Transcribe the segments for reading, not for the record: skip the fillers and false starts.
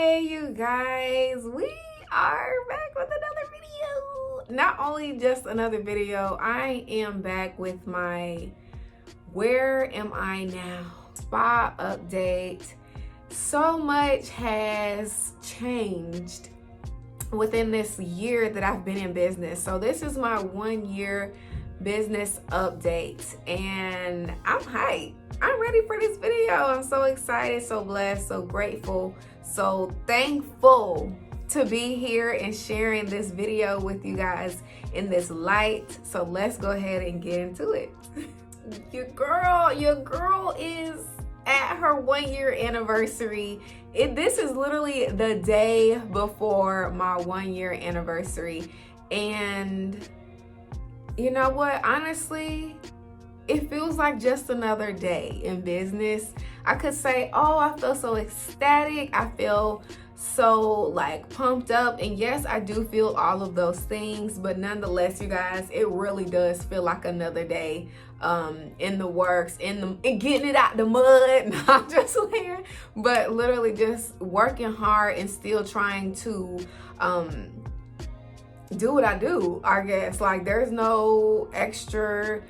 Hey you guys, we are back with another video. Not only just another video, I am back with my Where Am I Now spa update. So much has changed within this year that I've been in business. So this is my 1 year business update and I'm hyped. I'm ready for this video. I'm so excited, so blessed, so grateful, so thankful to be here and sharing this video with you guys in this light. So let's go ahead and get into it. Your girl is at her 1 year anniversary. This is literally the day before my 1 year anniversary. And you know what? Honestly, it feels like just another day in business. I could say, oh, I feel so ecstatic. I feel so like pumped up. And yes, I do feel all of those things, but nonetheless, you guys, it really does feel like another day in the works, in getting it out the mud, not just laying, but literally just working hard and still trying to do what I do, I guess. Like, there's no extra,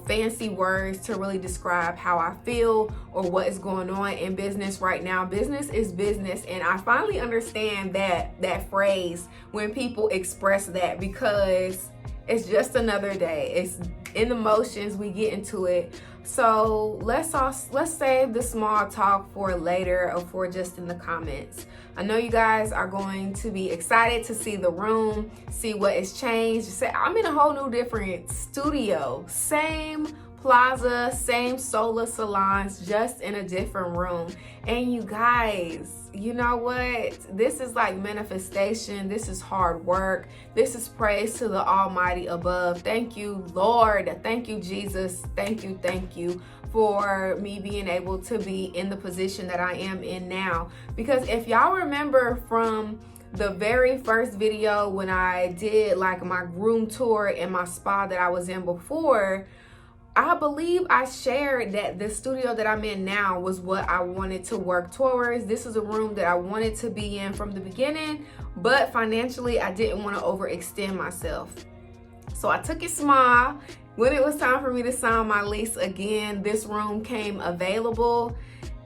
fancy words to really describe how I feel or what is going on in business right now. Business is business, and I finally understand that phrase when people express that, because it's just another day. It's in the motions. We get into it. So let's save the small talk for later or for just in the comments. I know you guys are going to be excited to see the room, see what has changed. I'm in a whole new different studio, same plaza, same solar salons, just in a different room. And you guys, you know what? This is like manifestation. This is hard work. This is praise to the Almighty above. Thank you, Lord. Thank you, Jesus. Thank you for me being able to be in the position that I am in now. Because if y'all remember from the very first video when I did like my room tour in my spa that I was in before, I believe I shared that the studio that I'm in now was what I wanted to work towards. This is a room that I wanted to be in from the beginning, but financially I didn't want to overextend myself. So I took it small. When it was time for me to sign my lease again, this room came available.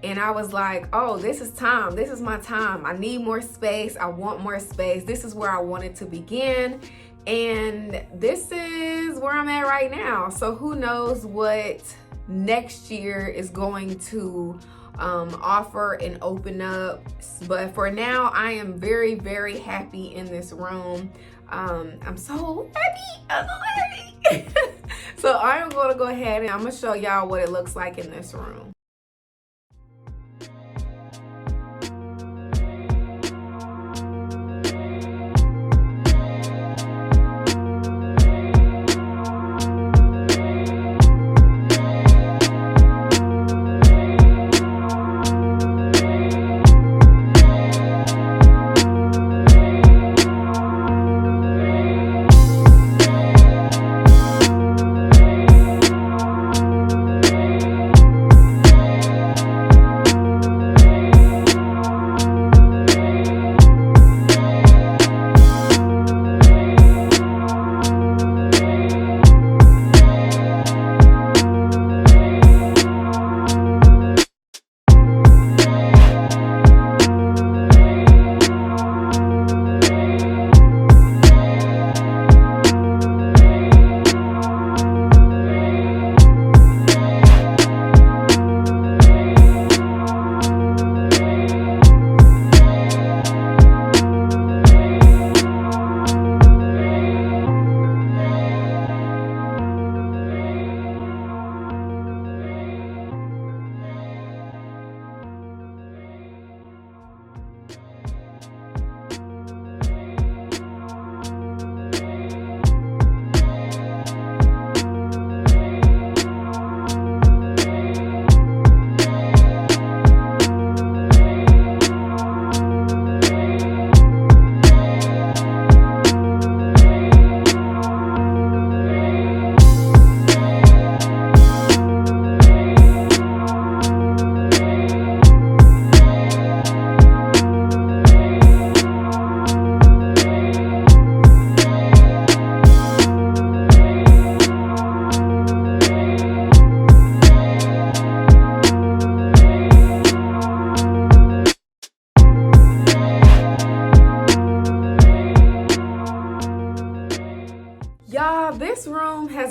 And I was like, oh, this is time. This is my time. I need more space. I want more space. This is where I wanted to begin. And this is where I'm at right now. So who knows what next year is going to offer and open up. But for now, I am very, very happy in this room. I'm so happy. I'm so happy. So I am going to go ahead and I'm going to show y'all what it looks like in this room.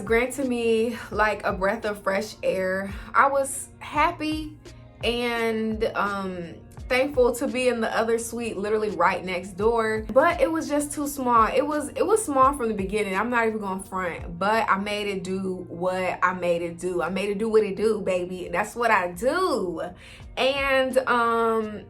granted me like a breath of fresh air. I was happy and thankful to be in the other suite literally right next door, but it was just too small. It was small from the beginning. I'm not even gonna front, but I made it do what I made it do. I made it do what it do, baby. That's what I do. And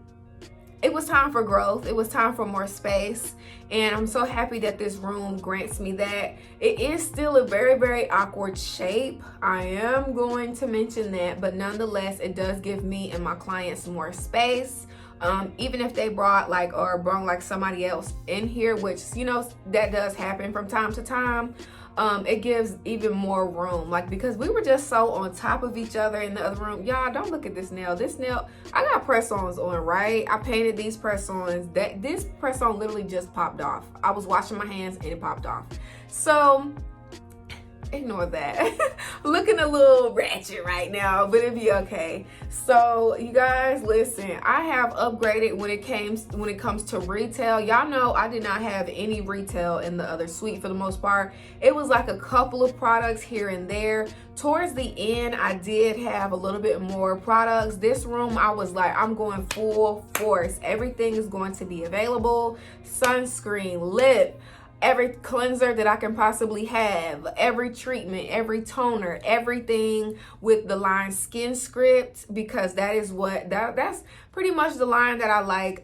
it was time for growth. It was time for more space. And I'm so happy that this room grants me that. It is still a very, very awkward shape. I am going to mention that, but nonetheless, it does give me and my clients more space. Even if they brought like somebody else in here, which, you know, that does happen from time to time. It gives even more room, like, because we were just so on top of each other in the other room. Y'all, don't look at this nail. This nail, I got press-ons on, right? I painted these press-ons. This press-on literally just popped off. I was washing my hands and it popped off. So ignore that. Looking a little ratchet right now, but it'll be okay. So you guys, listen, I have upgraded when it comes to retail. Y'all know I did not have any retail in the other suite for the most part. It was like a couple of products here and there. Towards the end, I did have a little bit more products. This room, I was like, I'm going full force. Everything is going to be available. Sunscreen, lip, every cleanser that I can possibly have, every treatment, every toner, everything with the line Skin Script, because that is what that's pretty much the line that I like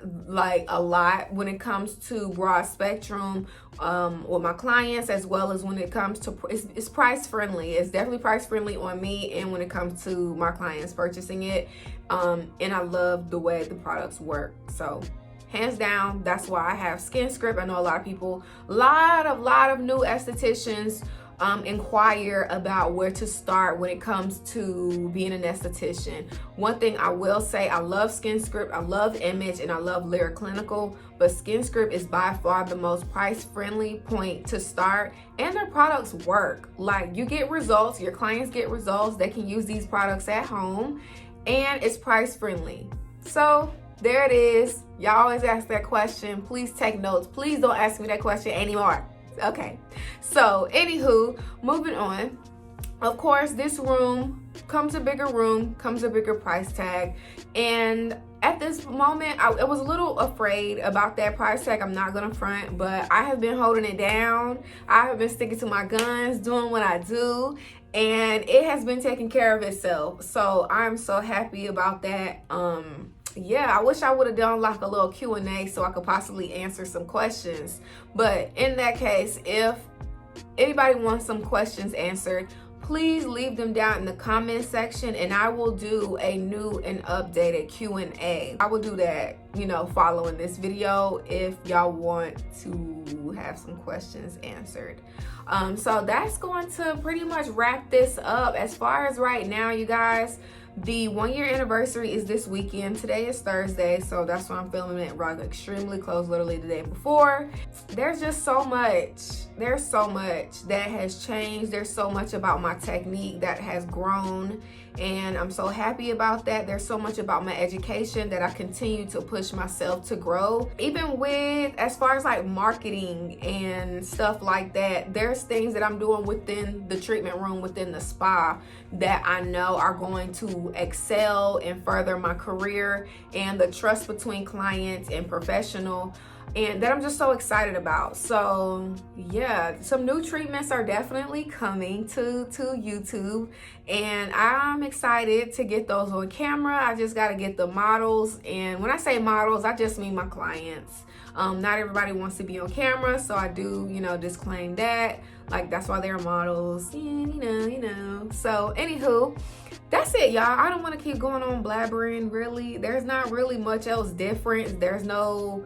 a lot when it comes to broad spectrum with my clients, as well as when it comes to it's price friendly. It's definitely price friendly on me and when it comes to my clients purchasing it, and I love the way the products work. So hands down, that's why I have Skin Script. I know a lot of people, a lot of new estheticians inquire about where to start when it comes to being an esthetician. One thing I will say, I love Skin Script, I love Image, and I love LiaLeigh Clinical, but Skin Script is by far the most price-friendly point to start, and their products work. Like, you get results, your clients get results, they can use these products at home, and it's price-friendly. So there it is. Y'all always ask that question. Please take notes. Please don't ask me that question anymore. Okay. So, anywho, moving on. Of course, this room comes a bigger price tag. And at this moment, I was a little afraid about that price tag. I'm not gonna front, but I have been holding it down. I have been sticking to my guns, doing what I do, and it has been taking care of itself. So I'm so happy about that. Yeah, I wish I would have done like a little Q&A so I could possibly answer some questions. But in that case, if anybody wants some questions answered, please leave them down in the comment section and I will do a new and updated Q&A. I will do that, you know, following this video if y'all want to have some questions answered. So that's going to pretty much wrap this up. As far as right now, you guys, the 1 year anniversary is this weekend. Today is Thursday, so that's why I'm filming it right extremely close, literally the day before. There's just so much. There's so much that has changed. There's so much about my technique that has grown, and I'm so happy about that. There's so much about my education that I continue to push myself to grow. Even with, as far as like marketing and stuff like that, there's things that I'm doing within the treatment room, within the spa, that I know are going to excel and further my career and the trust between clients and professional, and that I'm just so excited about. So yeah, some new treatments are definitely coming to YouTube, and I'm excited to get those on camera. I just got to get the models, and when I say models, I just mean my clients. Not everybody wants to be on camera, so I do, you know, disclaim that. Like, that's why they're models, and you know. So anywho, that's it, y'all. I don't want to keep going on blabbering. Really, there's not really much else different. There's no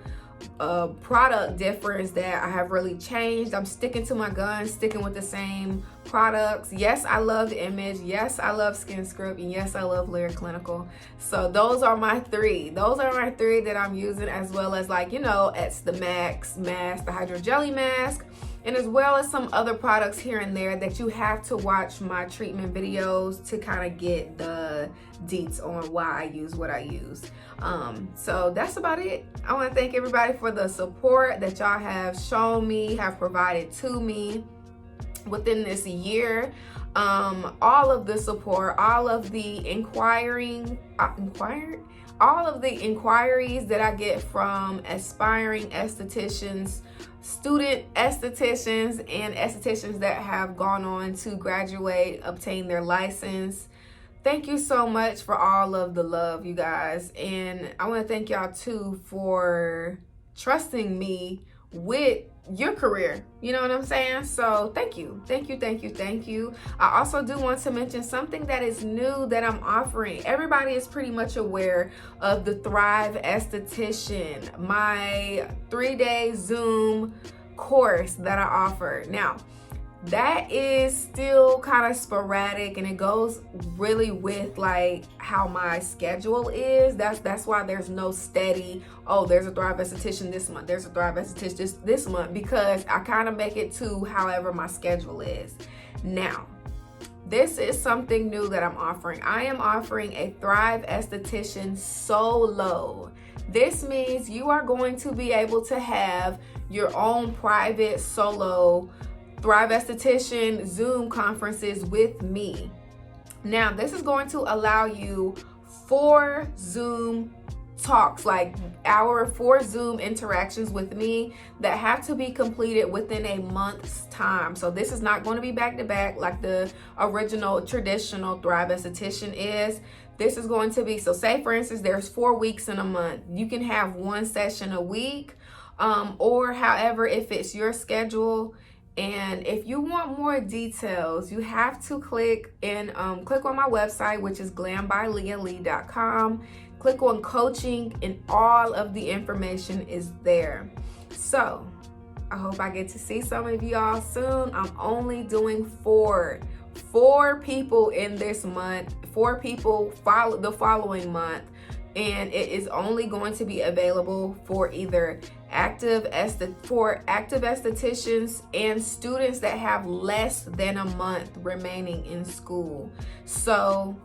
product difference that I have really changed. I'm sticking to my guns, sticking with the same products. Yes, I love Image. Yes, I love Skin Script, and yes, I love LiaLeigh Clinical. So those are my three. Those are my three that I'm using, as well as, like, you know, it's the Max mask, the Hydro Jelly mask, and as well as some other products here and there that you have to watch my treatment videos to kind of get the deets on why I use what I use. So that's about it. I want to thank everybody for the support that y'all have shown me, have provided to me. within this year. All of the support, all of the all of the inquiries that I get from aspiring estheticians, student estheticians, and estheticians that have gone on to graduate, obtain their license. Thank you so much for all of the love, you guys. And I want to thank y'all too for trusting me with your career. You know what I'm saying? So thank you. I also do want to mention something that is new that I'm offering. Everybody is pretty much aware of the Thrive Esthetician, my 3-day Zoom course that I offer. Now, that is still kind of sporadic, and it goes really with like how my schedule is. That's why there's no steady, oh, there's a Thrive Esthetician this month, there's a Thrive Esthetician this month, because I kind of make it to however my schedule is. Now, this is something new that I'm offering. I am offering a Thrive Esthetician solo. This means you are going to be able to have your own private solo Thrive Esthetician Zoom conferences with me. Now, this is going to allow you 4 Zoom talks, like 4 Zoom interactions with me that have to be completed within a month's time. So this is not going to be back to back like the original traditional Thrive Esthetician is. This is going to be, so say for instance, there's 4 weeks in a month. You can have 1 session a week, or however it fits your schedule. And if you want more details, you have to click on my website, which is glambylialeigh.com. Click on coaching, and all of the information is there. So I hope I get to see some of y'all soon. I'm only doing 4 people in this month, 4 people the following month. And it is only going to be available for either active estheticians and students that have less than a month remaining in school. So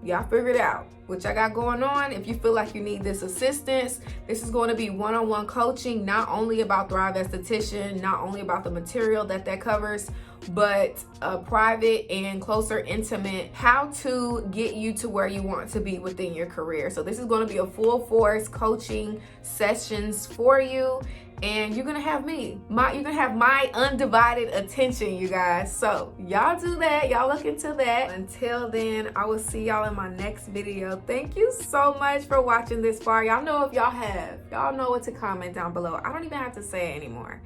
y'all figure it out what y'all got going on. If you feel like you need this assistance, this is going to be one-on-one coaching, not only about Thrive Esthetician, not only about the material that covers, but a private and closer, intimate how to get you to where you want to be within your career. So this is going to be a full force coaching sessions for you, and you're gonna have you're gonna have my undivided attention, you guys. So y'all do that, y'all look into that. Until then, I will see y'all in my next video. Thank you so much for watching this far. Y'all know if y'all know what to comment down below. I don't even have to say it anymore.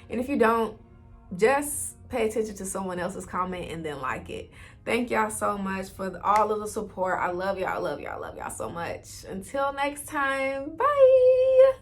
And if you don't, just pay attention to someone else's comment and then like it. Thank y'all so much for all of the support. I love y'all so much. Until next time, bye.